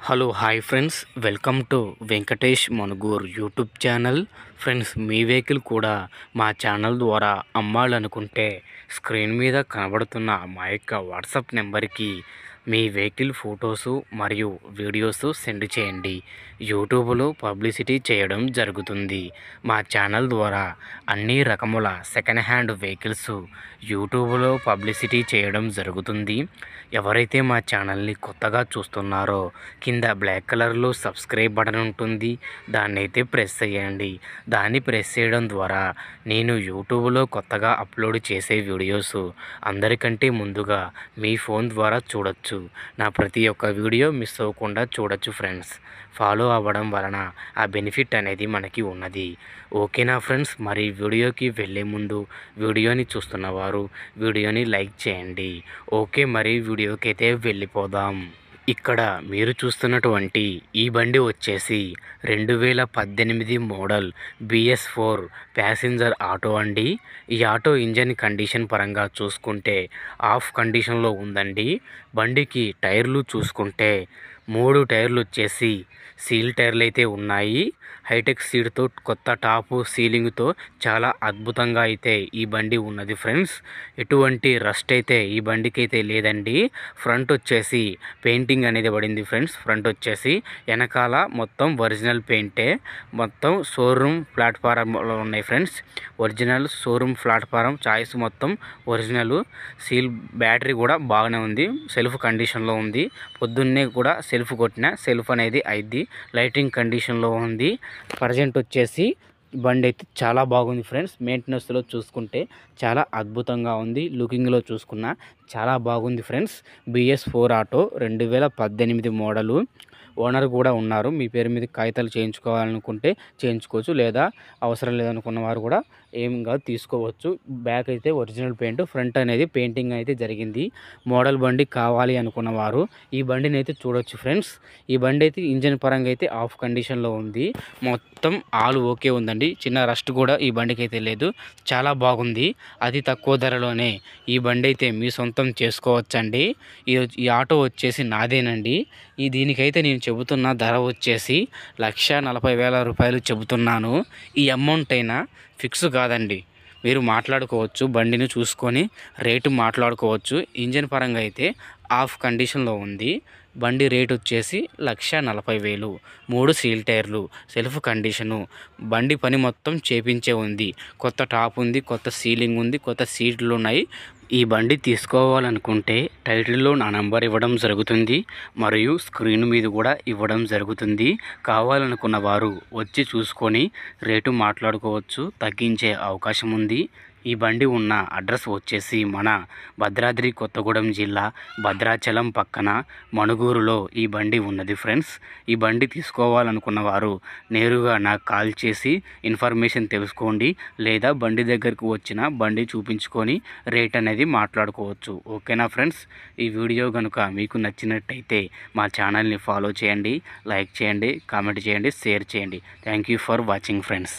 Hello hi friends, welcome to Venkatesh Manugur YouTube channel. Friends, me vehicle కూడా మా channel ద్వారా అమ్మాలనుకుంటే స్క్రీన్ మీద కనబడుతున్న మా యొక్క వాట్సాప్ నెంబర్కి మీ వెహికల్ ఫొటోసు మరియు వీడియోస్ సెండ్ చేయండి. యూట్యూబ్లో పబ్లిసిటీ చేయడం జరుగుతుంది. మా ఛానల్ ద్వారా అన్ని రకముల సెకండ్ హ్యాండ్ వెహికల్స్ యూట్యూబ్లో పబ్లిసిటీ చేయడం జరుగుతుంది. ఎవరైతే మా ఛానల్ని కొత్తగా చూస్తున్నారో కింద బ్లాక్ కలర్లో సబ్స్క్రైబ్ బటన్ ఉంటుంది, దాన్ని అయితే ప్రెస్ చేయండి. దాన్ని ప్రెస్ చేయడం ద్వారా నేను యూట్యూబ్లో కొత్తగా అప్లోడ్ చేసే వీడియోస్ అందరికంటే ముందుగా మీ ఫోన్ ద్వారా చూడొచ్చు. నా ప్రతి ఒక్క వీడియో మిస్ అవ్వకుండా చూడొచ్చు ఫ్రెండ్స్. ఫాలో అవ్వడం వలన ఆ బెనిఫిట్ అనేది మనకి ఉన్నది. ఓకేనా ఫ్రెండ్స్? మరి వీడియోకి వెళ్ళే ముందు వీడియోని చూస్తున్నవారు వీడియోని లైక్ చేయండి. ఓకే, మరి వీడియోకి అయితే వెళ్ళిపోదాం. ఇక్కడ మీరు చూస్తున్నటువంటి ఈ బండి వచ్చేసి 2018 మోడల్ BS4 ప్యాసింజర్ ఆటో అండి. ఈ ఆటో ఇంజన్ కండిషన్ పరంగా చూసుకుంటే ఆఫ్ కండిషన్లో ఉందండి. బండికి టైర్లు చూసుకుంటే 3 టైర్లు వచ్చేసి సీల్ టైర్లు అయితే ఉన్నాయి. హైటెక్ సీట్తో కొత్త టాపు సీలింగ్తో చాలా అద్భుతంగా అయితే ఈ బండి ఉన్నది ఫ్రెండ్స్. ఎటువంటి రస్ట్ అయితే ఈ బండికి అయితే లేదండి. ఫ్రంట్ వచ్చేసి పెయింటింగ్ అనేది పడింది ఫ్రెండ్స్. ఫ్రంట్ వచ్చేసి వెనకాల మొత్తం ఒరిజినల్ పెయింటే. మొత్తం షోరూమ్ ప్లాట్ఫారంలో ఉన్నాయి friends. Original showroom platform choice మొత్తం ఒరిజినల్. సీల్ బ్యాటరీ కూడా బాగానే ఉంది, సెల్ఫ్ కండిషన్లో ఉంది. పొద్దున్నే కూడా సెల్ఫ్ కొట్టిన సెల్ఫ్ అనేది అయింది. లైటింగ్ కండిషన్లో ఉంది. ప్రజెంట్ వచ్చేసి బండి అయితే చాలా బాగుంది ఫ్రెండ్స్. మెయింటెనెన్స్లో చూసుకుంటే చాలా అద్భుతంగా ఉంది. లుకింగ్లో చూసుకున్నా చాలా బాగుంది friends. BS4 auto 2018 model. Owner కూడా ఉన్నారు. మీ పేరు మీద కాగితాలు చేయించుకోవాలనుకుంటే చేయించుకోవచ్చు, లేదా అవసరం లేదనుకున్న వారు కూడా ఏం కాదు తీసుకోవచ్చు. బ్యాక్ అయితే ఒరిజినల్ పెయింట్, ఫ్రంట్ అనేది పెయింటింగ్ అయితే జరిగింది. మోడల్ బండి కావాలి అనుకున్న వారు ఈ బండిని అయితే చూడొచ్చు ఫ్రెండ్స్. ఈ బండి అయితే ఇంజన్ పరంగా అయితే ఆఫ్ కండిషన్లో ఉంది. మొత్తం ఆల్ ఓకే ఉందండి. చిన్న రస్ట్ కూడా ఈ బండికి అయితే లేదు. చాలా బాగుంది. అతి తక్కువ ధరలోనే ఈ బండి అయితే మీ సొంతం చేసుకోవచ్చండి. ఈ ఆటో వచ్చేసి నాదేనండి. దీనికైతే నేను చెబుతున్న ధర వచ్చేసి 1,40,000 రూపాయలు చెబుతున్నాను. ఈ అమౌంట్ అయినా ఫిక్స్ కాదండి. మీరు మాట్లాడుకోవచ్చు, బండిని చూసుకొని రేటు మాట్లాడుకోవచ్చు. ఇంజన్ పరంగా అయితే ఆఫ్ కండిషన్లో ఉంది. బండి రేట్ వచ్చేసి 1,40,000. 3 సీల్ టైర్లు, సెల్ఫ్ కండిషను. బండి పని మొత్తం చేపించే ఉంది. కొత్త టాప్ ఉంది, కొత్త సీలింగ్ ఉంది, కొత్త సీట్లు ఉన్నాయి. ఈ బండి తీసుకోవాలనుకుంటే టైటిల్లో నా నంబర్ ఇవ్వడం జరుగుతుంది, మరియు స్క్రీన్ మీద కూడా ఇవ్వడం జరుగుతుంది. కావాలనుకున్న వారు వచ్చి చూసుకొని రేటు మాట్లాడుకోవచ్చు, తగ్గించే అవకాశం ఉంది. ఈ బండి ఉన్న అడ్రస్ వచ్చేసి మన భద్రాద్రి కొత్తగూడెం జిల్లా భద్రాచలం పక్కన మణుగూరులో ఈ బండి ఉన్నది ఫ్రెండ్స్. ఈ బండి తీసుకోవాలనుకున్న వారు నేరుగా నాకు కాల్ చేసి ఇన్ఫర్మేషన్ తెలుసుకోండి, లేదా బండి దగ్గరకు వచ్చిన బండి చూపించుకొని రేట్ అనేది మాట్లాడుకోవచ్చు. ఓకేనా ఫ్రెండ్స్? ఈ వీడియో కనుక మీకు నచ్చినట్టయితే మా ఛానల్ని ఫాలో చేయండి, లైక్ చేయండి, కామెంట్ చేయండి, షేర్ చేయండి. Thank you for watching friends.